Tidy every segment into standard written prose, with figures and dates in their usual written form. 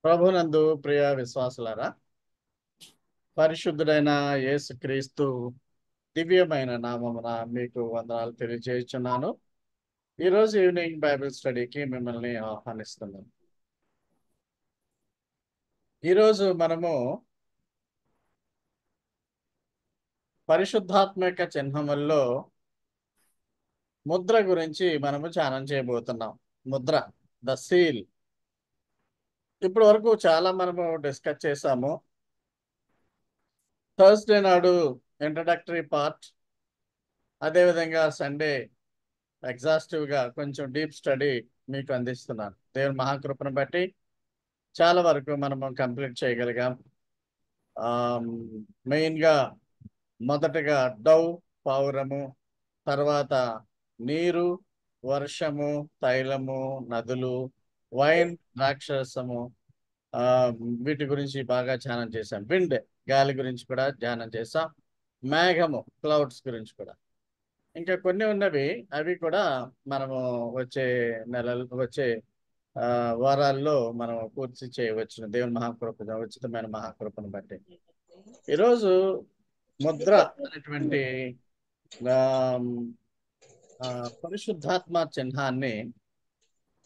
ప్రభునందు ప్రియ విశ్వాసులారా, పరిశుద్ధుడైన యేసుక్రీస్తు దివ్యమైన నామమున మీకు వందనాలు తెలియజేయుచున్నాను. ఈరోజు ఈవినింగ్ బైబిల్ స్టడీకి మిమ్మల్ని ఆహ్వానిస్తున్నాను. ఈరోజు మనము పరిశుద్ధాత్మక చిహ్నముల్లో ముద్ర గురించి మనము ధ్యానం చేయబోతున్నాం. Mudra, the seal. ఇప్పటి వరకు చాలా మనము డిస్కస్ చేసాము. థర్స్డే నాడు ఇంట్రడక్టరీ పార్ట్, అదేవిధంగా సండే ఎగ్జాస్టివ్గా కొంచెం డీప్ స్టడీ మీకు అందిస్తున్నాను. దేవుని మహాకృపను బట్టి చాలా వరకు మనము కంప్లీట్ చేయగలిగాం. మెయిన్గా మొదటగా డవ్, పావురము, తర్వాత నీరు, వర్షము, తైలము, నదులు, వైన్, రాక్షసము, వీటి గురించి బాగా ధ్యానం చేశాం. విండ్, గాలి గురించి కూడా ధ్యానం చేశాం. మేఘము, క్లౌడ్స్ గురించి కూడా. ఇంకా కొన్ని ఉన్నవి, అవి కూడా మనము వచ్చే వచ్చే వారాల్లో మనం పూర్తి చేయవచ్చు దేవుని మహాకృప, ఉచితమైన మహాకృపను బట్టి. ఈరోజు ముద్ర అనేటువంటి పరిశుద్ధాత్మ చిహ్నాన్ని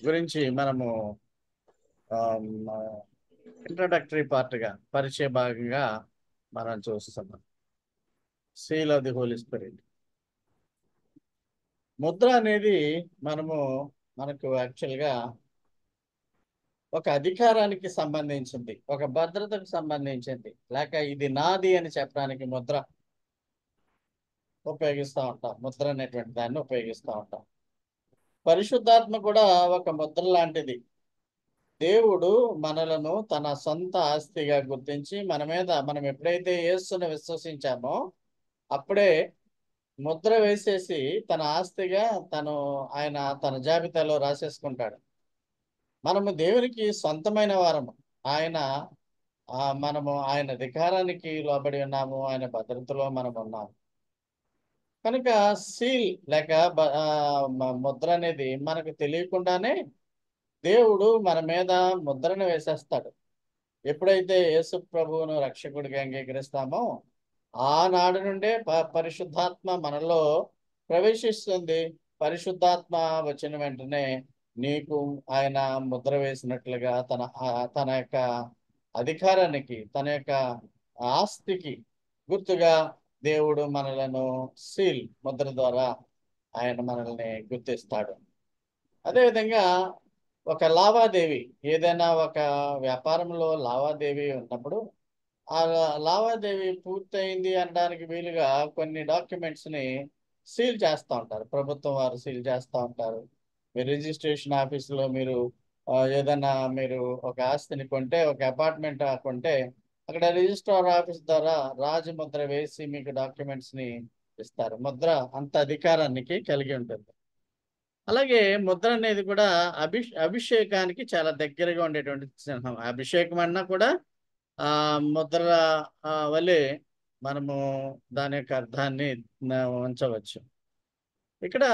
గురించి మనము ఇంట్రడక్టరీ పార్ట్గా, పరిచయ భాగంగా మనం చూస్తున్నాం. Seal of the Holy Spirit. ముద్ర అనేది మనకు యాక్చువల్గా ఒక అధికారానికి సంబంధించింది, ఒక భద్రతకు సంబంధించింది, లేక ఇది నాది అని చెప్పడానికి ముద్ర ఉపయోగిస్తూ ఉంటాం. ముద్ర అనేటువంటి దాన్ని ఉపయోగిస్తూ ఉంటాం. పరిశుద్ధాత్మ కూడా ఒక ముద్ర లాంటిది. దేవుడు మనలను తన సొంత ఆస్తిగా గుర్తించి మనం ఎప్పుడైతే యేసుని విశ్వసించామో అప్పుడే ముద్ర వేసేసి తన ఆస్తిగా ఆయన తన జాబితాలో రాసేసుకుంటాడు. మనము దేవునికి సొంతమైన వారము. మనము ఆయన అధికారానికి లోబడి ఉన్నాము. ఆయన భద్రతలో మనం ఉన్నాము. కనుక సీల్ లేక ముద్ర అనేది మనకు తెలియకుండానే దేవుడు మన మీద ముద్రను వేసేస్తాడు. ఎప్పుడైతే యేసు ప్రభువును రక్షకుడిగా అంగీకరిస్తామో ఆనాడు నుండే పరిశుద్ధాత్మ మనలో ప్రవేశిస్తుంది. పరిశుద్ధాత్మ వచ్చిన వెంటనే నీకు ఆయన ముద్ర వేసినట్లుగా తన యొక్క అధికారానికి, తన యొక్క ఆస్తికి గుర్తుగా దేవుడు మనలను సీల్, ముద్ర ద్వారా ఆయన మనల్ని గుర్తిస్తాడు. అదేవిధంగా ఒక లావాదేవీ, ఏదైనా ఒక వ్యాపారంలో లావాదేవీ ఉన్నప్పుడు ఆ లావాదేవీ పూర్తయింది అనడానికి వీలుగా కొన్ని డాక్యుమెంట్స్ని సీల్ చేస్తూ ఉంటారు. ప్రభుత్వం వారు సీల్ చేస్తూ ఉంటారు. మీరు రిజిస్ట్రేషన్ ఆఫీసులో ఏదైనా మీరు ఒక ఆస్తిని కొంటే, ఒక అపార్ట్మెంట్ కొంటే, అక్కడ రిజిస్ట్రార్ ఆఫీస్ ద్వారా రాజముద్ర వేసి మీకు డాక్యుమెంట్స్ని ఇస్తారు. ముద్ర అంత అధికారానికి కలిగి ఉంటుంది. అలాగే ముద్ర అనేది కూడా అభిషేకానికి చాలా దగ్గరగా ఉండేటువంటి చిహ్నం. అభిషేకం అన్నా కూడా ముద్ర వలె మనము దాని యొక్క అర్థాన్ని ఉంచవచ్చు. ఇక్కడ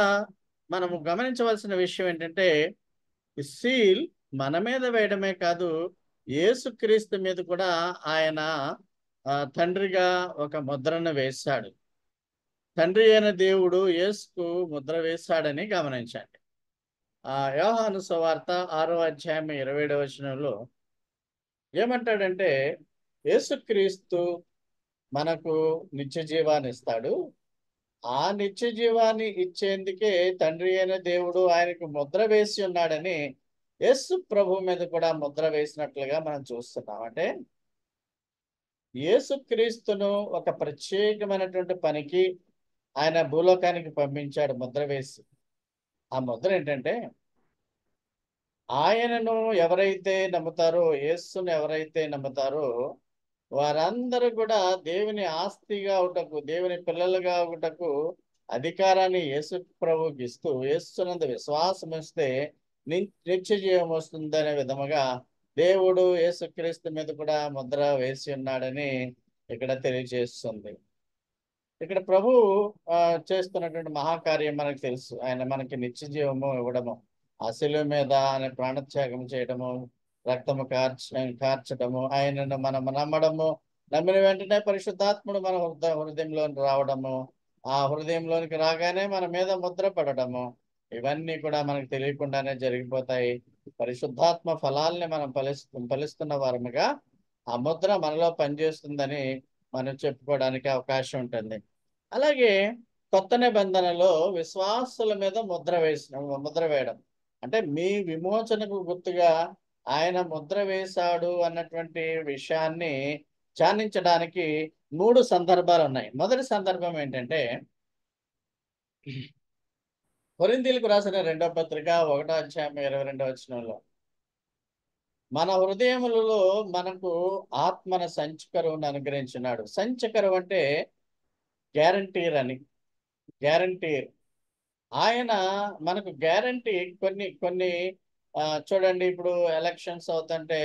మనము గమనించవలసిన విషయం ఏంటంటే, ఈ సీల్ మన మీద వేయడమే కాదు, యేసుక్రీస్తు మీద కూడా ఆయన తండ్రిగా ఒక ముద్రను వేశాడు. తండ్రి అయిన దేవుడు యేసుకు ముద్ర వేశాడని గమనించండి. యోహాను సువార్త 6వ అధ్యాయం 27వ వచనంలో ఏమంటాడంటే, యేసుక్రీస్తు మనకు నిత్య జీవాన్ని ఇస్తాడు. ఆ నిత్య జీవాన్ని ఇచ్చేందుకే తండ్రి అయిన దేవుడు ఆయనకు ముద్ర వేసి ఉన్నాడని యేసు ప్రభు మీద కూడా ముద్ర వేసినట్లుగా మనం చూస్తున్నాం. అంటే యేసుక్రీస్తును ఒక ప్రత్యేకమైనటువంటి పనికి ఆయన భూలోకానికి పంపించాడు ముద్ర వేసి. ఆ ముద్ర ఏంటంటే, ఆయనను ఎవరైతే నమ్ముతారో, యేసును ఎవరైతే నమ్ముతారో వారందరూ కూడా దేవుని ఆస్తిగా ఒకటకు, దేవుని పిల్లలుగా ఒకటకు అధికారాన్ని యేసు ప్రభుకి ఇస్తూ, యేసునందు విశ్వాసం ఇస్తే నిత్య జీవం వస్తుందనే విధముగా దేవుడు యేసుక్రీస్తు మీద కూడా ముద్ర వేసి ఉన్నాడని ఇక్కడ తెలియజేస్తుంది. ఇక్కడ ప్రభు చేస్తున్నటువంటి మహాకార్యం మనకు తెలుసు. ఆయన మనకి నిత్య జీవము ఇవ్వడము, ఆ శిలువ మీద ఆయన ప్రాణత్యాగం చేయడము, రక్తము కార్చడము, ఆయనను మనం నమ్మడము, నమ్మిన వెంటనే పరిశుద్ధాత్ముడు మన హృదయంలోకి రావడము, ఆ హృదయంలోనికి రాగానే మన మీద ముద్ర పడడము, ఇవన్నీ కూడా మనకు తెలియకుండానే జరిగిపోతాయి. పరిశుద్ధాత్మ ఫలాల్ని మనం ఫలిస్తున్న వారముగా ఆ ముద్ర మనలో పనిచేస్తుందని మనం చెప్పుకోవడానికి అవకాశం ఉంటుంది. అలాగే కొత్త నిబంధనలో విశ్వాసుల మీద ముద్ర వేయడం అంటే మీ విమోచనకు గుర్తుగా ఆయన ముద్ర వేశాడు అన్నటువంటి విషయాన్ని ధ్యానించడానికి 3 సందర్భాలు ఉన్నాయి. మొదటి సందర్భం ఏంటంటే కొరింథీయులకు రాసిన 2వ పత్రిక 1వ అధ్యాయం 22వ వచనంలో, మన హృదయములలో మనకు ఆత్మన సంచకరువును అనుగ్రహించినాడు. సంచకరువు అంటే గ్యారంటీర్ అని, గ్యారంటీర్. ఆయన మనకు గ్యారంటీ కొన్ని కొన్ని చూడండి, ఇప్పుడు ఎలక్షన్స్ అవుతుంటే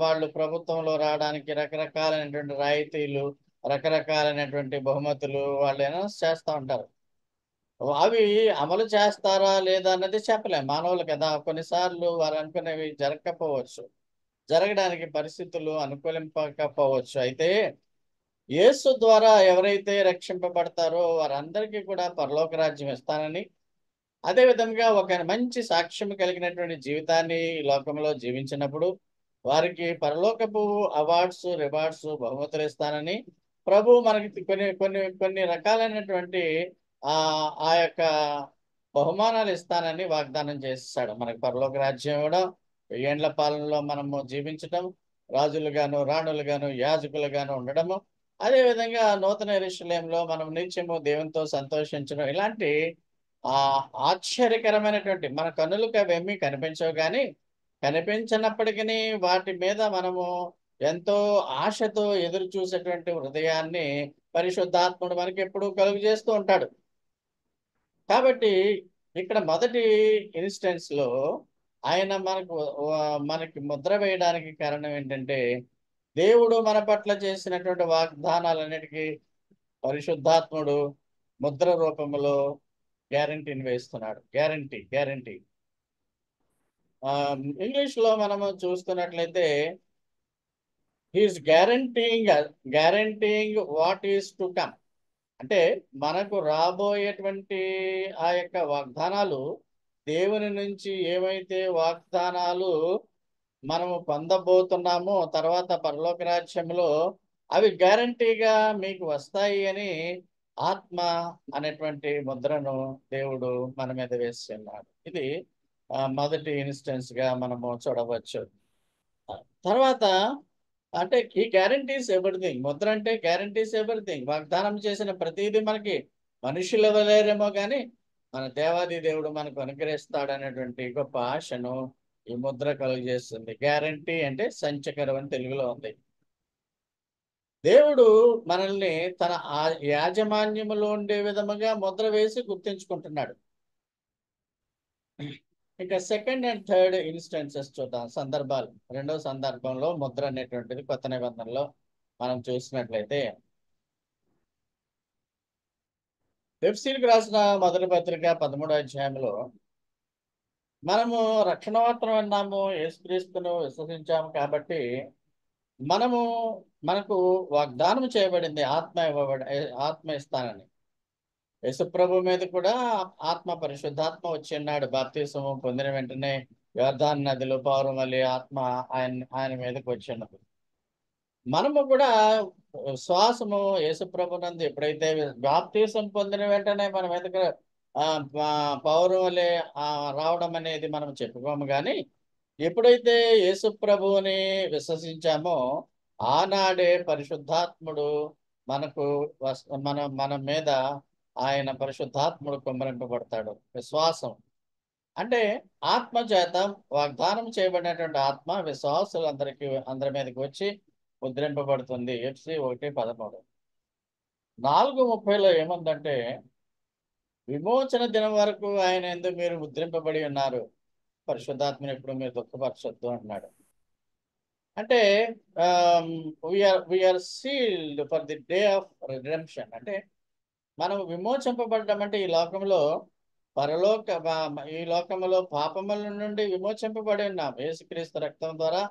వాళ్ళు ప్రభుత్వంలో రావడానికి రకరకాలైనటువంటి రాయితీలు, రకరకాలైనటువంటి బహుమతులు వాళ్ళు అనౌన్స్ చేస్తూ ఉంటారు. అవి అమలు చేస్తారా లేదా అన్నది చెప్పలేం, మానవులు కదా. కొన్నిసార్లు వారు అనుకునేవి జరగకపోవచ్చు, జరగడానికి పరిస్థితులు అనుకూలింపకపోవచ్చు. అయితే యేసు ద్వారా ఎవరైతే రక్షింపబడతారో వారందరికీ కూడా పరలోక రాజ్యం ఇస్తానని, అదే విధంగా ఒక మంచి సాక్ష్యం కలిగినటువంటి జీవితాన్ని ఈ లోకంలో జీవించినప్పుడు వారికి పరలోకపు అవార్డ్స్, రివార్డ్స్, బహుమతులు ఇస్తానని ప్రభు మనకి కొన్ని కొన్ని కొన్ని రకాలైనటువంటి ఆ యొక్క బహుమానాలు ఇస్తానని వాగ్దానం చేస్తాడు. మనకి పరలోక రాజ్యం ఇవ్వడం, 1000 ఏండ్ల పాలనలో మనము జీవించడం, రాజులుగాను, రాణులుగాను, యాజకులుగాను ఉండడము, అదే విధంగా నూతన యెరూషలేములో మనం నిత్యము దేవునితో సంతోషించడం, ఇలాంటి ఆశ్చర్యకరమైనటువంటి, మన కన్నులకు అవేమీ కనిపించవు కానీ, కనిపించినప్పటికీ వాటి మీద మనము ఎంతో ఆశతో ఎదురు చూసేటువంటి హృదయాన్ని పరిశుద్ధాత్ముడు మనకి ఎప్పుడూ కలుగు చేస్తూ ఉంటాడు. కాబట్టి ఇక్కడ మొదటి ఇన్స్టెన్స్ లో ఆయన మనకి ముద్ర వేయడానికి కారణం ఏంటంటే, దేవుడు మన పట్ల చేసినటువంటి వాగ్దానాలన్నిటికీ పరిశుద్ధాత్ముడు ముద్ర రూపంలో గ్యారంటీని వేస్తున్నాడు. గ్యారంటీ గ్యారంటీ ఇంగ్లీష్ లో మనము చూస్తున్నట్లయితే he is guaranteeing what is to come. అంటే మనకు రాబోయేటువంటి ఆ యొక్క వాగ్దానాలు, దేవుని నుంచి ఏవైతే వాగ్దానాలు మనము పొందబోతున్నామో తర్వాత పరలోక రాజ్యంలో, అవి గ్యారంటీగా మీకు వస్తాయి అని ఆత్మ అనేటువంటి ముద్రను దేవుడు మన మీద వేస్తున్నాడు. ఇది మొదటి ఇన్స్టెన్స్ గా మనము చూడవచ్చు. తర్వాత అంటే ఈ గ్యారంటీస్ ఎవ్రీథింగ్, ముద్ర అంటే గ్యారంటీస్ ఎవ్రీథింగ్. వాగ్దానం చేసిన ప్రతిదీ మనకి మనుషులు ఇవ్వలేరేమో కానీ మన దేవాది దేవుడు మనకు అనుగ్రహిస్తాడనేటువంటి గొప్ప ఆశను ఈ ముద్ర కలుగజేస్తుంది. గ్యారంటీ అంటే సంచకరం అని తెలుగులో ఉంది. దేవుడు మనల్ని తన యాజమాన్యములో ఉండే విధముగా ముద్ర వేసి గుర్తించుకుంటున్నాడు. ఇక సెకండ్ అండ్ థర్డ్ ఇన్స్టెన్సెస్ చూద్దాం, సందర్భాలు. రెండవ సందర్భంలో ముద్ర అనేటువంటిది కొత్త నిబంధనలో మనం చూసినట్లయితే, ఎఫెసీయులకు రాసిన మొదటి పత్రిక 13వ అధ్యాయంలో మనము రక్షణ వార్తను విన్నాము, యేసుక్రీస్తును విశ్వసించాము కాబట్టి మనకు వాగ్దానం చేయబడింది ఆత్మ ఇస్తానని. యేసుప్రభు మీద కూడా పరిశుద్ధాత్మ వచ్చి ఉన్నాడు. బాప్తిసము పొందిన వెంటనే యోర్దాను నదిలో పౌరమల్లి ఆత్మ ఆయన మీదకి వచ్చినప్పుడు మనము కూడా శ్వాసము యేసుప్రభునందు ఎప్పుడైతే బాప్తిసం పొందిన వెంటనే మన మీదకి పౌరమలే రావడం అనేది మనం చెప్పుకోము కానీ, ఎప్పుడైతే యేసుప్రభువుని విశ్వసించామో ఆనాడే పరిశుద్ధాత్ముడు మనకు మన మీద ఆయన పరిశుద్ధాత్ముడు కుమ్మరింపబడతాడు. విశ్వాసం అంటే ఆత్మ చేత వాగ్దానం చేయబడినటువంటి ఆత్మ అందరి మీదకి వచ్చి ముద్రింపబడుతుంది. ఎఫ్సి 1:13. 4:30లో ఏముందంటే, విమోచన దినం వరకు ఆయన యందు మీరు ముద్రింపబడి ఉన్నారు, పరిశుద్ధాత్మను ఎప్పుడు మీరు దుఃఖపరచొద్దు అంటున్నాడు. అంటే we are sealed for the day of redemption. అంటే మనం విమోచింపబడ్డం అంటే ఈ లోకంలో ఈ లోకములో పాపముల నుండి విమోచింపబడి ఉన్నాం. యేసుక్రీస్తు రక్తం ద్వారా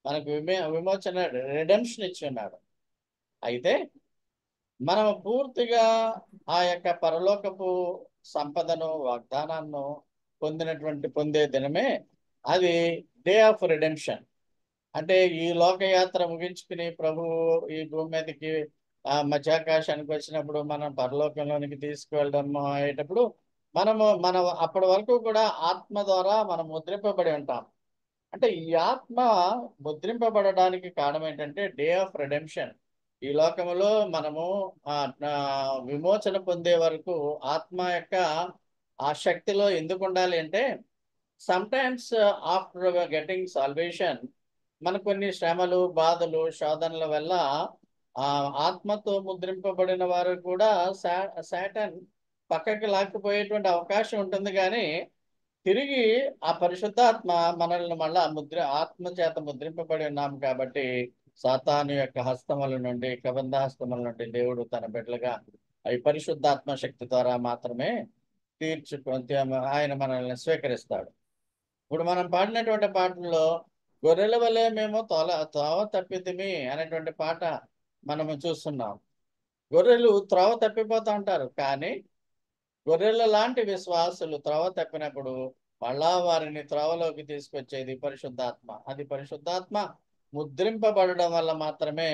మనకు విమోచన, రిడెంప్షన్ ఇచ్చి ఉన్నాడు. అయితే మనం పూర్తిగా ఆ యొక్క పరలోకపు సంపదను, వాగ్దానాన్ని పొందే దినమే అది డే ఆఫ్ రిడెంప్షన్. అంటే ఈ లోకయాత్ర ముగించుకుని ప్రభువు ఈ భూమి మీదకి మధ్యాకాశానికి వచ్చినప్పుడు మనం పరలోకంలోనికి తీసుకువెళ్ళడం అయ్యేటప్పుడు మనం అప్పటి వరకు కూడా ఆత్మ ద్వారా మనం ముద్రింపబడి ఉంటాం. అంటే ఈ ఆత్మ ముద్రింపబడడానికి కారణం ఏంటంటే డే ఆఫ్ రిడెంప్షన్. ఈ లోకములో మనము ఆ, ఆ, విమోచన పొందే వరకు ఆత్మ యొక్క ఆ శక్తిలో ఎందుకు ఉండాలి అంటే, some times after getting salvation మనకు కొన్ని శ్రమలు, బాధలు, శోధనల వల్ల ఆ ఆత్మతో ముద్రింపబడిన వారు కూడా సాటన్ పక్కకి లాక్కుపోయేటువంటి అవకాశం ఉంటుంది. కానీ తిరిగి ఆ పరిశుద్ధాత్మ మనల్ని మళ్ళా ఆత్మ చేత ముద్రింపబడి ఉన్నాం కాబట్టి సాతాను యొక్క హస్తముల నుండి, కబంధ హస్తముల నుండి దేవుడు తన బిడ్డలుగా ఈ పరిశుద్ధాత్మ శక్తి ద్వారా మాత్రమే ఆయన మనల్ని స్వీకరిస్తాడు. ఇప్పుడు మనం పాడినటువంటి పాటల్లో గొర్రెల వలె మేము త్రోవ తప్పితిమి అనేటువంటి పాట మనము చూస్తున్నాం. గొర్రెలు త్రోవ తప్పిపోతూ ఉంటారు, కానీ గొర్రెల లాంటి విశ్వాసులు త్రోవ తప్పినప్పుడు మళ్ళా వారిని త్రోవలోకి తీసుకొచ్చేది పరిశుద్ధాత్మ. అది పరిశుద్ధాత్మ ముద్రింపబడడం వల్ల మాత్రమే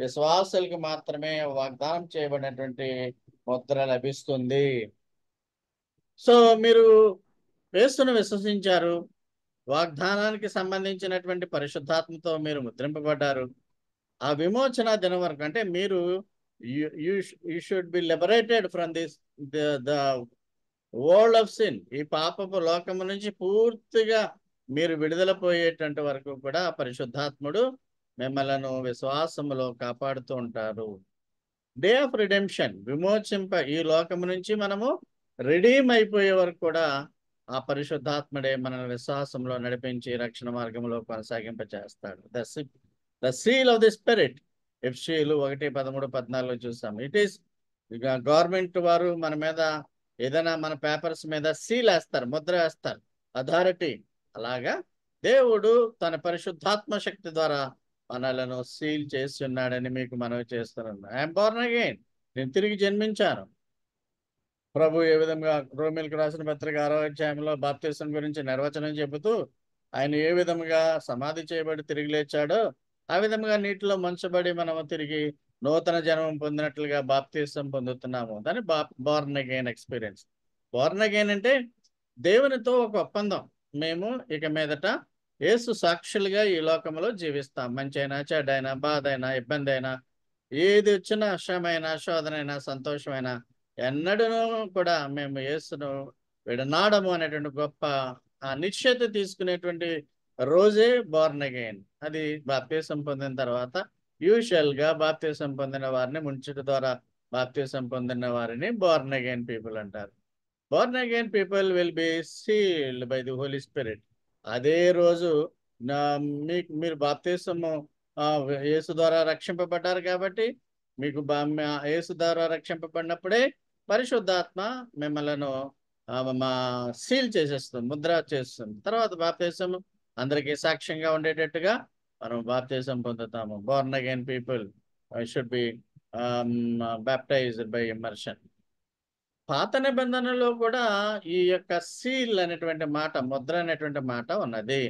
విశ్వాసులకు మాత్రమే వాగ్దానం చేయబడినటువంటి ముద్ర లభిస్తుంది. సో మీరు యేసును విశ్వసించారు, వాగ్దానానికి సంబంధించినటువంటి పరిశుద్ధాత్మతో మీరు ముద్రింపబడ్డారు. ఆ విమోచన దినం వరకు అంటే మీరు you should be liberated from this the world of sin. ఈ పాపపు లోకము నుంచి పూర్తిగా మీరు విడుదల పోయేటువంటి వరకు కూడా పరిశుద్ధాత్ముడు మిమ్మలను విశ్వాసములో కాపాడుతూ ఉంటారు. డే ఆఫ్ రిడెంప్షన్, ఈ లోకము నుంచి మనము రిడీమ్ అయిపోయే వరకు కూడా ఆ పరిశుద్ధాత్ముడే మన విశ్వాసంలో నడిపించి రక్షణ మార్గంలో కొనసాగింప చేస్తాడు. The seal of the spirit, ఎఫ్సీలు 1:13-14 చూసాం. ఇట్ ఈస్ గవర్నమెంట్ వారు మన మీద ఏదైనా మన పేపర్స్ మీద సీల్ వేస్తారు, ముద్ర వేస్తారు, అథారిటీ. అలాగా దేవుడు తన పరిశుద్ధాత్మ శక్తి ద్వారా మనలను సీల్ చేసి ఉన్నాడని మీకు మనవి చేస్తున్నాను. ఐఎమ్ బోర్న్ అగైన్, నేను తిరిగి జన్మించాను. ప్రభు ఏ విధంగా రోమిలకు రాసిన పత్రిక 6వ అధ్యాయంలో బాప్తిసం గురించి నిర్వచనం చెబుతూ ఆయన ఏ విధముగా సమాధి చేయబడి తిరిగి లేచాడో ఆ విధముగా నీటిలో ముంచబడి మనము తిరిగి నూతన జన్మం పొందినట్లుగా బాప్తిసం పొందుతున్నాము. దాన్ని Born again experience. Born again అంటే దేవునితో ఒక ఒప్పందం. మేము ఇక మీదట యేసు సాక్షులుగా ఈ లోకంలో జీవిస్తాం. మంచైనా, చెడ్డైనా, బాధ అయినా, ఇబ్బంది అయినా, ఏది వచ్చినా, శ్రమైనా, శోధనైనా, సంతోషమైనా ఎన్నడూ కూడా మేము యేసును విడనాడము అనేటువంటి గొప్ప నిశ్చయత తీసుకునేటువంటి రోజే బోర్న్ అగైన్. అది బాప్తిసం పొందిన తర్వాత యూజువల్ గా బాప్తిసం పొందిన వారిని, ముంచుట ద్వారా బాప్తిసం పొందిన వారిని బోర్న్ అగైన్ పీపుల్ అంటారు. Born again people will be sealed by the Holy Spirit. అదే రోజు మీరు బాప్తిసము యేసు ద్వారా రక్షింపబడ్డారు కాబట్టి మీకు యేసు ద్వారా రక్షింపబడినప్పుడే పరిశుద్ధాత్మ మిమ్మలను సీల్ చేసేస్తుంది, ముద్ర చేస్తుంది. తర్వాత బాప్తిసం అందరికీ సాక్ష్యంగా ఉండేటట్టుగా మనం బాప్తిసం పొందుతాము. Born again people should be baptised by immersion. పాత నిబంధనలో కూడా ఈ యొక్క సీల్ అనేటువంటి మాట, ముద్ర అనేటువంటి మాట ఉన్నది.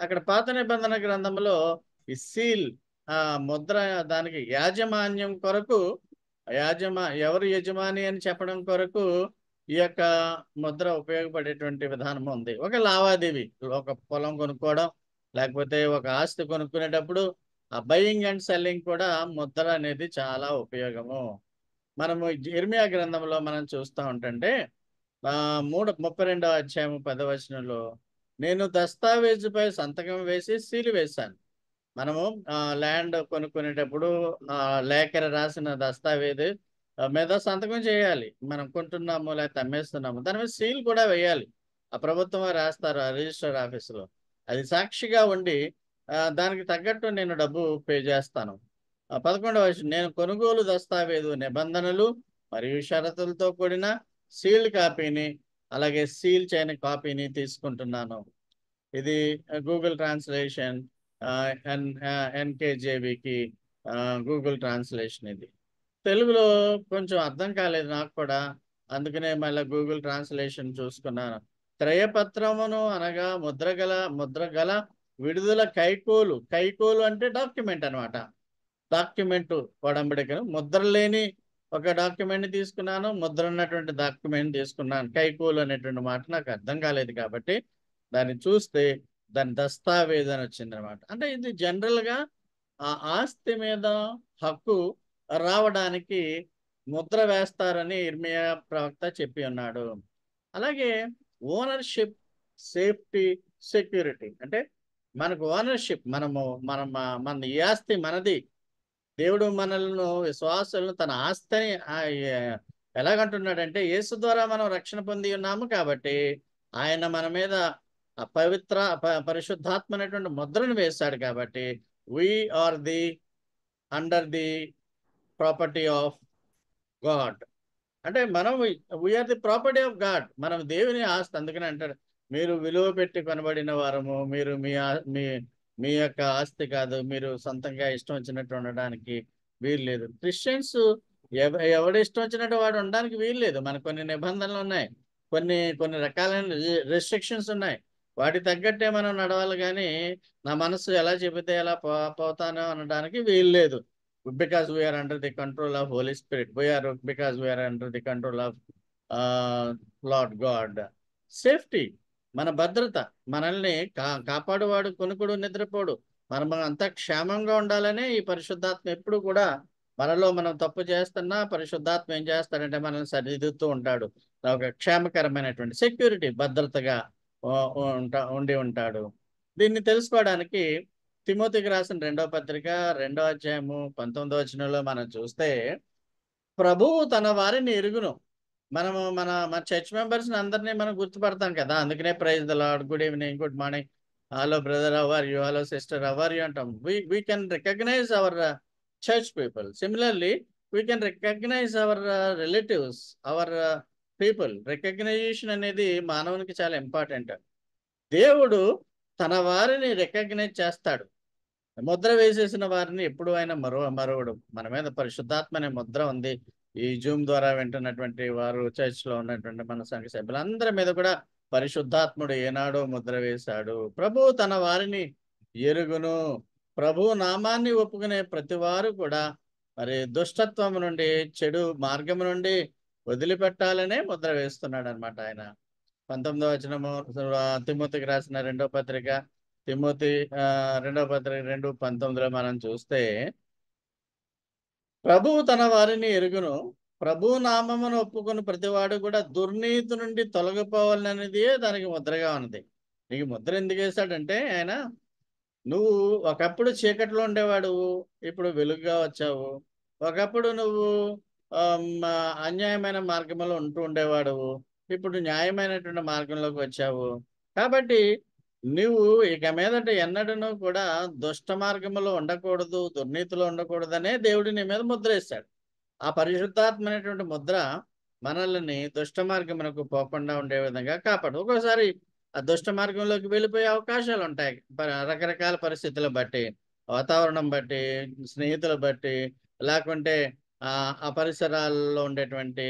అక్కడ పాత నిబంధన గ్రంథంలో ఈ సీల్ ముద్ర, దానికి యాజమాన్యం కొరకు, ఎవరు యజమాని అని చెప్పడం కొరకు ఈ యొక్క ముద్ర ఉపయోగపడేటువంటి విధానం ఉంది. ఒక లావాదేవీ, ఒక పొలం కొనుక్కోవడం, లేకపోతే ఒక ఆస్తి కొనుక్కునేటప్పుడు ఆ బయింగ్ అండ్ సెల్లింగ్ కూడా ముద్ర అనేది చాలా ఉపయోగము. మనము ఇర్మియా గ్రంథంలో మనం చూస్తూ ఉంటుంటే 32వ అధ్యాయం 10వ వచనంలో నేను దస్తావేజుపై సంతకం వేసి సీలు వేశాను. మనము ల్యాండ్ కొనుక్కునేటప్పుడు లేఖర రాసిన దస్తావేజు మీద సంతకం చేయాలి. మనం కొంటున్నాము లేకపోతే అమ్మేస్తున్నాము, దాని మీద సీల్ కూడా వేయాలి. ఆ ప్రభుత్వం రాస్తారు ఆ రిజిస్టర్ ఆఫీసులో. అది సాక్షిగా ఉండి దానికి తగ్గట్టు నేను డబ్బు పే చేస్తాను. 11వ వచనం నేను కొనుగోలు దస్తావేజు నిబంధనలు మరియు షరతులతో కూడిన సీల్డ్ కాపీని అలాగే సీల్ చేయని కాపీని తీసుకుంటున్నాను. ఇది గూగుల్ ట్రాన్స్లేషన్, ఎన్కేజేవికి గూగుల్ ట్రాన్స్లేషన్. ఇది తెలుగులో కొంచెం అర్థం కాలేదు నాకు కూడా, అందుకనే మళ్ళీ గూగుల్ ట్రాన్స్లేషన్ చూసుకున్నాను. త్రయపత్రమును అనగా ముద్రగల విడుదల కైకోలు. కైకోలు అంటే డాక్యుమెంట్ అనమాట. డాక్యుమెంట్ ఒడంబడికను ముద్ర లేని ఒక డాక్యుమెంట్ తీసుకున్నాను, ముద్ర ఉన్నటువంటి డాక్యుమెంట్ తీసుకున్నాను. కైకోలు అనేటువంటి మాట నాకు అర్థం కాలేదు కాబట్టి దాన్ని చూస్తే దాని దస్తావేజ్ అని వచ్చింది అనమాట. అంటే ఇది జనరల్గా ఆ ఆస్తి మీద హక్కు రావడానికి ముద్ర వేస్తారని ఇర్మియా ప్రవక్త చెప్పి ఉన్నాడు. అలాగే ఓనర్షిప్, సేఫ్టీ, సెక్యూరిటీ. అంటే మనకు ఓనర్షిప్, మన ఈ ఆస్తి మనది. దేవుడు మనల్ని విశ్వాసులను తన ఆస్తిని ఎలాగంటున్నాడంటే యేసు ద్వారా మనం రక్షణ పొంది ఉన్నాము కాబట్టి ఆయన మన మీద పరిశుద్ధాత్మ అనేటువంటి ముద్రను వేశాడు కాబట్టి we are the under the property of God. అంటే మనం we are the property of God, మనం దేవుని ఆస్తి. అందుకని అంటాడు మీరు విలువ పెట్టి కొనబడిన వారము, మీరు మీ మీ యొక్క ఆస్తి కాదు, మీరు సొంతంగా ఇష్టం వచ్చినట్టు ఉండడానికి వీలు లేదు. క్రిస్టియన్స్ ఎవడు ఇష్టం వచ్చినట్టు వాడు ఉండడానికి వీలు లేదు. మనకు కొన్ని నిబంధనలు ఉన్నాయి, కొన్ని రకాలైన రెస్ట్రిక్షన్స్ ఉన్నాయి. వాటి తగ్గట్టే మనం నడవాలి, కానీ నా మనసు ఎలా చెబితే ఎలా పోతానో అనడానికి వీలు లేదు. Because we are under the control of Holy Spirit. Because we are under the control of Lord God. Safety, మన భద్రత. మనల్ని కాపాడువాడు కొనుకుడు నిద్రపోడు. మనం అంతా క్షేమంగా ఉండాలనే ఈ పరిశుద్ధాత్మ ఎప్పుడు కూడా మనలో మనం తప్పు చేస్తున్నా పరిశుద్ధాత్మ ఏం చేస్తాడంటే మనల్ని సరిదిద్దుతూ ఉంటాడు. ఒక క్షేమకరమైనటువంటి సెక్యూరిటీ, భద్రతగా ఉండి ఉంటాడు. దీన్ని తెలుసుకోవడానికి తిమోతికి రాసిన 2వ పత్రిక 2వ అధ్యాయము 19వ వచనంలో మనం చూస్తే ప్రభువు తన వారిని ఎరుగును. మన చర్చ్ మెంబర్స్ అందరినీ మనం గుర్తుపడతాం కదా, అందుకనే praise the Lord, good evening, good morning, hello brother how are you, hello sister how are you అంటాం. We can recognise our church people. Similarly we can recognise our relatives, our people. Recognition అనేది మానవునికి చాలా important. దేవుడు తన వారిని recognise చేస్తాడు. ముద్ర వేసేసిన వారిని ఎప్పుడు ఆయన మరవడు. మన మీద పరిశుద్ధాత్మ అనే ముద్ర ఉంది. ఈ జూమ్ ద్వారా వింటున్నటువంటి వారు, చర్చ్ లో ఉన్నటువంటి మన సంఘ సభ్యులందరి మీద కూడా పరిశుద్ధాత్ముడు ఏనాడో ముద్ర వేశాడు. ప్రభు తన వారిని ఎరుగును. ప్రభు నామాన్ని ఒప్పుకునే ప్రతి వారు కూడా మరి దుష్టత్వం నుండి, చెడు మార్గం నుండి వదిలిపెట్టాలనే ముద్ర వేస్తున్నాడు అనమాట ఆయన. 19వ వచనము తిమోతికి రాసిన 2వ పత్రిక, తిమోతి 2వ పత్రిక 2:19లో మనం చూస్తే ప్రభువు తన వారిని ఎరుగును, ప్రభు నామమును ఒప్పుకుని ప్రతివాడు కూడా దుర్నీతి నుండి తొలగిపోవాలనేది దానికి ముద్రగా ఉన్నది. నీకు ముద్ర ఎందుకు వేశాడంటే ఆయన, నువ్వు ఒకప్పుడు చీకట్లో ఉండేవాడు, ఇప్పుడు వెలుగుగా వచ్చావు. ఒకప్పుడు నువ్వు అన్యాయమైన మార్గంలో ఉండేవాడు, ఇప్పుడు న్యాయమైనటువంటి మార్గంలోకి వచ్చావు. కాబట్టి నువ్వు ఇక మీదట ఎన్నడూ కూడా దుష్ట మార్గంలో ఉండకూడదు, దుర్నీతిలో ఉండకూడదనే దేవుడు నీ మీద ముద్ర వేశాడు. ఆ పరిశుద్ధాత్మైనటువంటి ముద్ర మనల్ని దుష్ట మార్గమునకు పోకుండా ఉండే విధంగా కాపాడు. ఒక్కోసారి ఆ దుష్ట మార్గంలోకి వెళ్ళిపోయే అవకాశాలు ఉంటాయి, రకరకాల పరిస్థితులు బట్టి, వాతావరణం బట్టి, స్నేహితులు బట్టి, లేకుంటే ఆ పరిసరాల్లో ఉండేటువంటి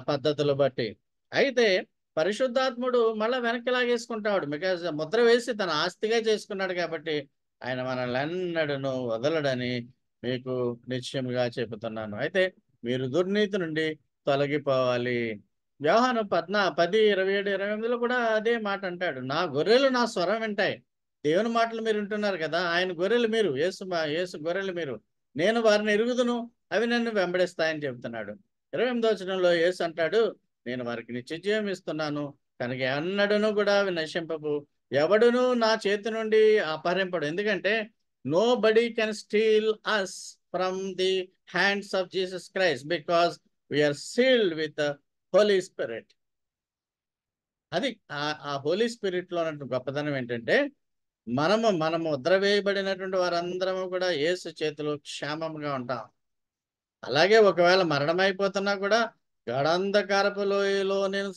పద్ధతులు బట్టి. అయితే పరిశుద్ధాత్ముడు మళ్ళీ వెనక్కి లాగేసుకుంటాడు. బికాజ్ ముద్ర వేసి తన ఆస్తిగా చేసుకున్నాడు కాబట్టి ఆయన మనల్ని ఎన్నడను వదలడని మీకు నిశ్చయముగా చెబుతున్నాను. అయితే మీరు దుర్నీతి నుండి తొలగిపోవాలి. యోహాను 10:27-28లో కూడా అదే మాట అంటాడు. నా గొర్రెలు నా స్వరం వింటాయి. దేవుని మాటలు మీరు వింటున్నారు కదా, ఆయన గొర్రెలు మీరు, యేసు గొర్రెలు మీరు, నేను వారిని ఎరుగుదును, అవి నన్ను వెంబడిస్తాయని చెబుతున్నాడు. 28వ వచనంలో యేసు అంటాడు, నేను వారికి నిత్యజీవం ఇస్తున్నాను, కనుక ఎన్నడను కూడా అవి నశింపవు, ఎవడును నా చేతి నుండి అపహరింపడు. ఎందుకంటే nobody can steal us from the hands of Jesus Christ because we are sealed with Holy Spirit. అది ఆ హోలీ స్పిరిట్ లో ఉన్నటువంటి గొప్పతనం ఏంటంటే మనము ముద్ర వేయబడినటువంటి వారందరము కూడా యేసు చేతిలో క్షేమంగా ఉంటాం. అలాగే ఒకవేళ మరణం అయిపోతున్నా కూడా గాఢాంధకారపు లోయలో నేను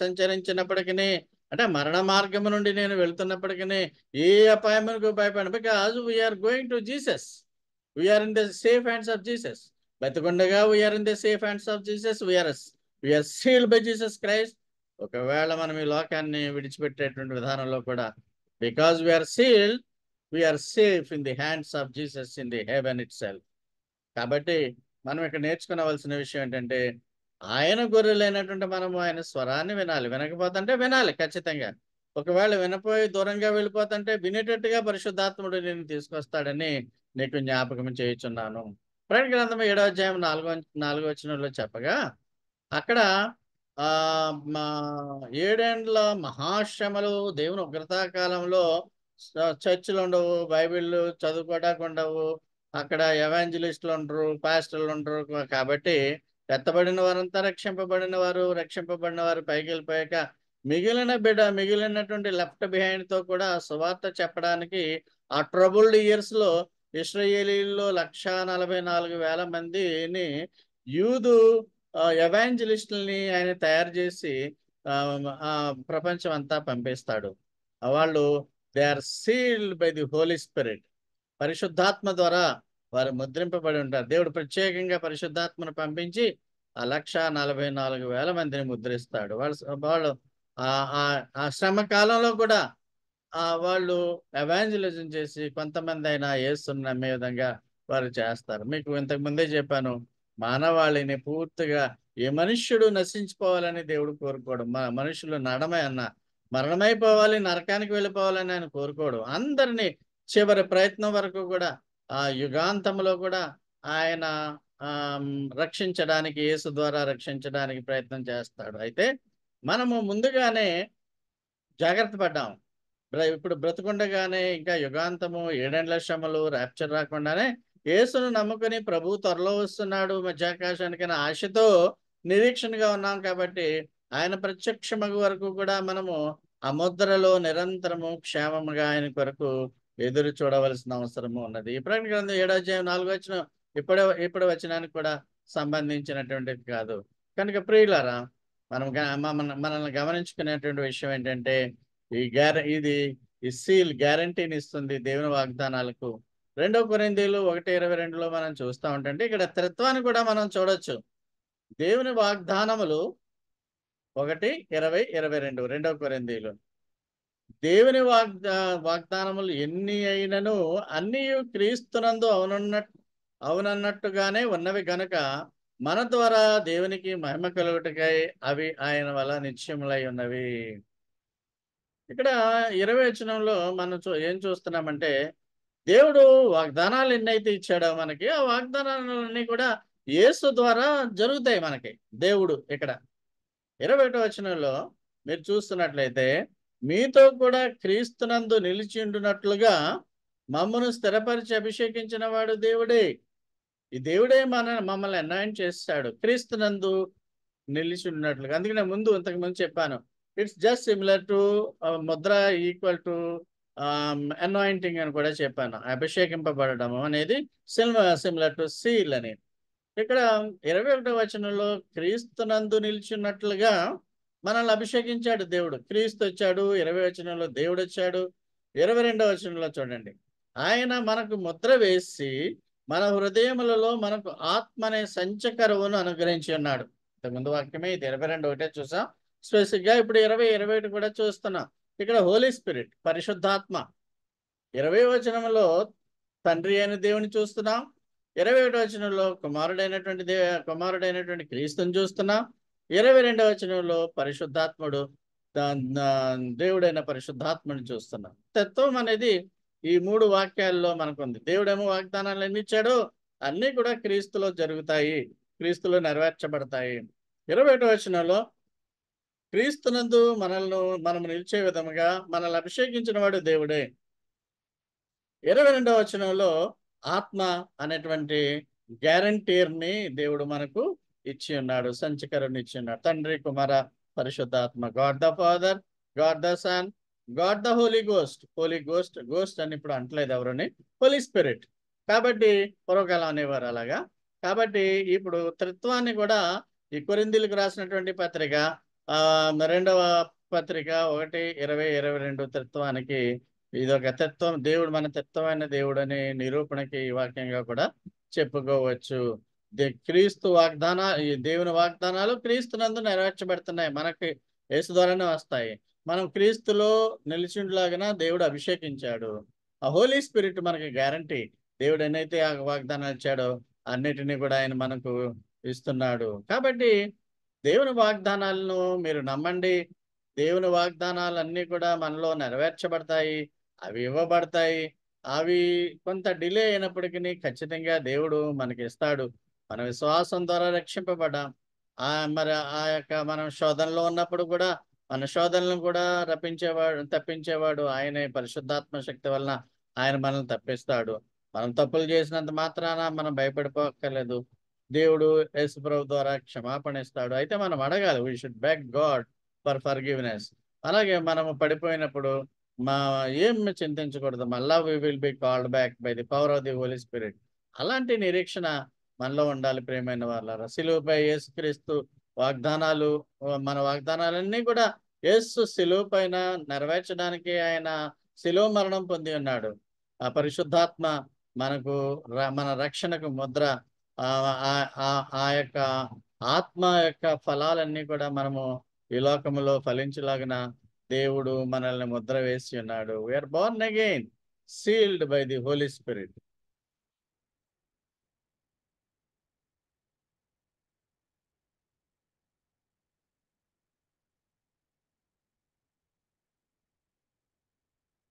సంచరించినప్పటికీ, అంటే మరణ మార్గము నుండి నేను వెళ్తున్నప్పటికీ ఏ అపాయమునకు భయపడను. Because we're going to Jesus, we're in the safe hands of Jesus. బతికుండగా we're in the safe hands of Jesus, we're sealed by Jesus Christ. ఒకవేళ మనం ఈ లోకాన్ని విడిచిపెట్టేటువంటి విధానంలో కూడా, because we're sealed, we're safe in the hands of Jesus in the heaven itself. కాబట్టి మనం ఇక్కడ నేర్చుకోవలసిన విషయం ఏంటంటే, ఆయన గొర్రెలైనటువంటి మనము ఆయన స్వరాన్ని వినాలి. వినకపోతుంటే వినాలి ఖచ్చితంగా. ఒకవేళ వినపోయి దూరంగా వెళ్ళిపోతుంటే వినేటట్టుగా పరిశుద్ధాత్ముడు నేను తీసుకొస్తాడని నీకు జ్ఞాపకం చేయుచున్నాను. ప్రకటన గ్రంథం 7వ అధ్యాయం 4వ వచనంలో చెప్పగా, అక్కడ మా 7 ఏండ్ల మహాశ్రమలు, దేవుని ఉగ్రతాకాలంలో చర్చిలు ఉండవు, బైబిళ్ళు చదువుకోవడానికి ఉండవు, అక్కడ ఎవాంజలిస్టులు ఉండరు, పాస్టర్లు ఉండరు. కాబట్టి ఎత్తబడిన వారంతా రక్షింపబడిన వారు పైకి వెళ్ళిపోయాక మిగిలినటువంటి లెఫ్ట్ బిహైండ్ తో కూడా సువార్త చెప్పడానికి ఆ ట్రబుల్డ్ ఇయర్స్ లో ఇశ్రాయేలీల్లో 144,000 మందిని యూదు ఎవాంజలిస్టుల్ని ఆయన తయారు చేసి ప్రపంచం అంతా పంపిస్తాడు. వాళ్ళు they are sealed by the Holy Spirit. పరిశుద్ధాత్మ ద్వారా వారు ముద్రింపబడి ఉంటారు. దేవుడు ప్రత్యేకంగా పరిశుద్ధాత్మను పంపించి ఆ 144,000 మందిని ముద్రిస్తాడు. వాళ్ళు ఆ శ్రమ కాలంలో కూడా వాళ్ళు ఎవాంజలిజం చేసి కొంతమంది అయినా యేసుని నమ్మే విధంగా వారు చేస్తారు. మీకు ఇంతకు ముందే చెప్పాను, మానవాళిని పూర్తిగా ఏ మనుష్యుడు నశించిపోవాలని దేవుడు కోరుకోడు. మనుషులు మరణమైపోవాలి, నరకానికి వెళ్ళిపోవాలని ఆయన కోరుకోడు. అందరినీ చివరి ప్రయత్నం వరకు కూడా ఆ యుగాంతంలో కూడా ఆయన రక్షించడానికి, యేసు ద్వారా రక్షించడానికి ప్రయత్నం చేస్తాడు. అయితే మనము ముందుగానే జాగ్రత్త పడ్డాం. ఇప్పుడు బ్రతుకుండగానే ఇంకా యుగాంతము, 7 ఏండ్ల శ్రమలు, ర్యాప్చర్ రాకుండానే యేసును నమ్ముకుని ప్రభు త్వరలో వస్తున్నాడు మధ్యాకాశానికి ఆశతో నిరీక్షణగా ఉన్నాం. కాబట్టి ఆయన ప్రత్యక్షమగు వరకు కూడా మనము ఆ ముద్రలో నిరంతరము క్షేమముగా ఆయన కొరకు ఎదురు చూడవలసిన అవసరము ఉన్నది. ఈ ప్రకటన గ్రంథం 7వ అధ్యాయం 4వ వచనం ఇప్పటి వచనానికి కూడా సంబంధించినటువంటిది కాదు. కనుక ప్రియులారా, మనల్ని గమనించుకునేటువంటి విషయం ఏంటంటే, ఈ సీల్ గ్యారంటీని ఇస్తుంది దేవుని వాగ్దానాలకు. 2 కొరింథీయులు 1:22లో మనం చూస్తూ ఉంటే ఇక్కడ త్రిత్వాన్ని కూడా మనం చూడొచ్చు. దేవుని వాగ్దానములు 1:20-22 2 కొరింథీయులు. దేవుని వాగ్దానములు ఎన్ని అయినను అన్నీ క్రీస్తునందు అవునన్నట్టుగానే ఉన్నవి గనుక మన ద్వారా దేవునికి మహిమ కలుగుటకై అవి ఆయన వల్ల నిశ్చయములై ఉన్నవి. ఇక్కడ 20వ వచనంలో మనం ఏం చూస్తున్నామంటే, దేవుడు వాగ్దానాలు ఎన్నైతే ఇచ్చాడో మనకి, ఆ వాగ్దానాలన్నీ కూడా యేసు ద్వారా జరుగుతాయి మనకి. దేవుడు ఇక్కడ 21వ వచనంలో మీరు చూస్తున్నట్లయితే, మీతో కూడా క్రీస్తునందు నిలిచి ఉండునట్లుగా మమ్మను స్థిరపరిచి అభిషేకించిన వాడు దేవుడే. ఈ దేవుడే మమ్మల్ని అనాయింట్ చేస్తాడు క్రీస్తునందు నిలిచి ఉన్నట్లుగా. అందుకే నేను ఇంతకు ముందు చెప్పాను, it's just similar to Mudra equal to anointing అని కూడా చెప్పాను. అభిషేకింపబడము అనేది సిమిలర్ టు సీల్ అని. ఇక్కడ 21వ వచనంలో క్రీస్తునందు నిలిచినట్లుగా మనల్ని అభిషేకించాడు దేవుడు. క్రీస్తు వచ్చాడు, 20వ వచనంలో దేవుడు వచ్చాడు. 22వ వచనంలో చూడండి, ఆయన మనకు ముద్ర వేసి మన హృదయములలో మనకు ఆత్మ అనే సంచకరువును అనుగ్రహించి ఉన్నాడు. ఇంతకుముందు వాక్యమే ఇది 22 ఒకటే చూసాం స్పెసిఫిక్ గా. ఇప్పుడు 20-21 కూడా చూస్తున్నాం. ఇక్కడ హోలీ స్పిరిట్, పరిశుద్ధాత్మ. 20వ వచనంలో తండ్రి అయిన దేవుని చూస్తున్నాం. 21వ వచనంలో కుమారుడైనటువంటి క్రీస్తుని చూస్తున్నాం. 22వ వచనంలో పరిశుద్ధాత్ముడు, దేవుడైన పరిశుద్ధాత్మని చూస్తున్నాం. తత్వం అనేది ఈ 3 వాక్యాల్లో మనకుంది. దేవుడేమో వాగ్దానాలు ఎన్ని ఇచ్చాడో అన్నీ కూడా క్రీస్తులో జరుగుతాయి, క్రీస్తులో నెరవేర్చబడతాయి. 21వ వచనంలో క్రీస్తునందు మనం నిలిచే విధముగా మనల్ని అభిషేకించిన వాడు దేవుడే. 22వ వచనంలో ఆత్మ అనేటువంటి గ్యారంటీర్ ని దేవుడు మనకు ఇచ్చి ఉన్నాడు, సంచకరుని ఇచ్చి ఉన్నాడు. తండ్రి, కుమార, పరిశుద్ధాత్మ, God the Father, God the Son, God the Holy Ghost అని ఇప్పుడు అంటలేదు ఎవరని, హోలీ స్పిరిట్. కాబట్టి పూర్వకాలం అనేవారు అలాగా. కాబట్టి ఇప్పుడు త్రిత్వాన్ని కూడా ఈ కొరింథీయులకు రాసినటువంటి పత్రిక రెండవ పత్రిక 1:20-22 తత్వానికి ఇదొక తత్వం, దేవుడు మన తత్వమైన దేవుడు అనే నిరూపణకి ఈ వాక్యంగా కూడా చెప్పుకోవచ్చు. క్రీస్తు ఈ దేవుని వాగ్దానాలు క్రీస్తునందు నెరవేర్చబడుతున్నాయి. మనకి యేసు ద్వారానే వస్తాయి. మనం క్రీస్తులో నిలిచిండులాగిన దేవుడు అభిషేకించాడు. ఆ హోలీ స్పిరిట్ మనకి గ్యారంటీ. దేవుడు ఎన్నైతే ఆ వాగ్దానాలు ఇచ్చాడో అన్నిటినీ కూడా ఆయన మనకు ఇస్తున్నాడు. కాబట్టి దేవుని వాగ్దానాలను మీరు నమ్మండి. దేవుని వాగ్దానాలన్నీ కూడా మనలో నెరవేర్చబడతాయి. అవి ఇవ్వబడతాయి. అవి కొంత డిలే అయినప్పటికీ ఖచ్చితంగా దేవుడు మనకి ఇస్తాడు. మన విశ్వాసం ద్వారా రక్షింపబడ్డాం. మరి ఆ యొక్క మనం శోధనలో ఉన్నప్పుడు కూడా మన శోధనలను కూడా తప్పించేవాడు ఆయనే. పరిశుద్ధాత్మ శక్తి వలన ఆయన మనల్ని తప్పిస్తాడు. మనం తప్పులు చేసినంత మాత్రాన మనం భయపడిపోక్కర్లేదు. దేవుడు యేసుప్రభు ద్వారా క్షమాపణ ఇస్తాడు. అయితే మనం అడగాలి. We should beg God for forgiveness. అలాగే మనము పడిపోయినప్పుడు ఏం చింతించకూడదు. మళ్ళా we will be called back by the power of the Holy Spirit. అలాంటి నిరీక్షణ మనలో ఉండాలి ప్రియమైన వాళ్ళారా. సిలువపై యేసుక్రీస్తు వాగ్దానాలు, మన వాగ్దానాలన్నీ కూడా యేసు సిలువ పైన నెరవేర్చడానికి ఆయన శిలువ మరణం పొంది ఉన్నాడు. ఆ పరిశుద్ధాత్మ మనకు మన రక్షణకు ముద్ర. ఆ యొక్క ఆత్మ యొక్క ఫలాలన్నీ కూడా మనము ఈ లోకములో ఫలించలాగిన దేవుడు మనల్ని ముద్ర వేసి ఉన్నాడు. We are born again, sealed by the Holy spirit.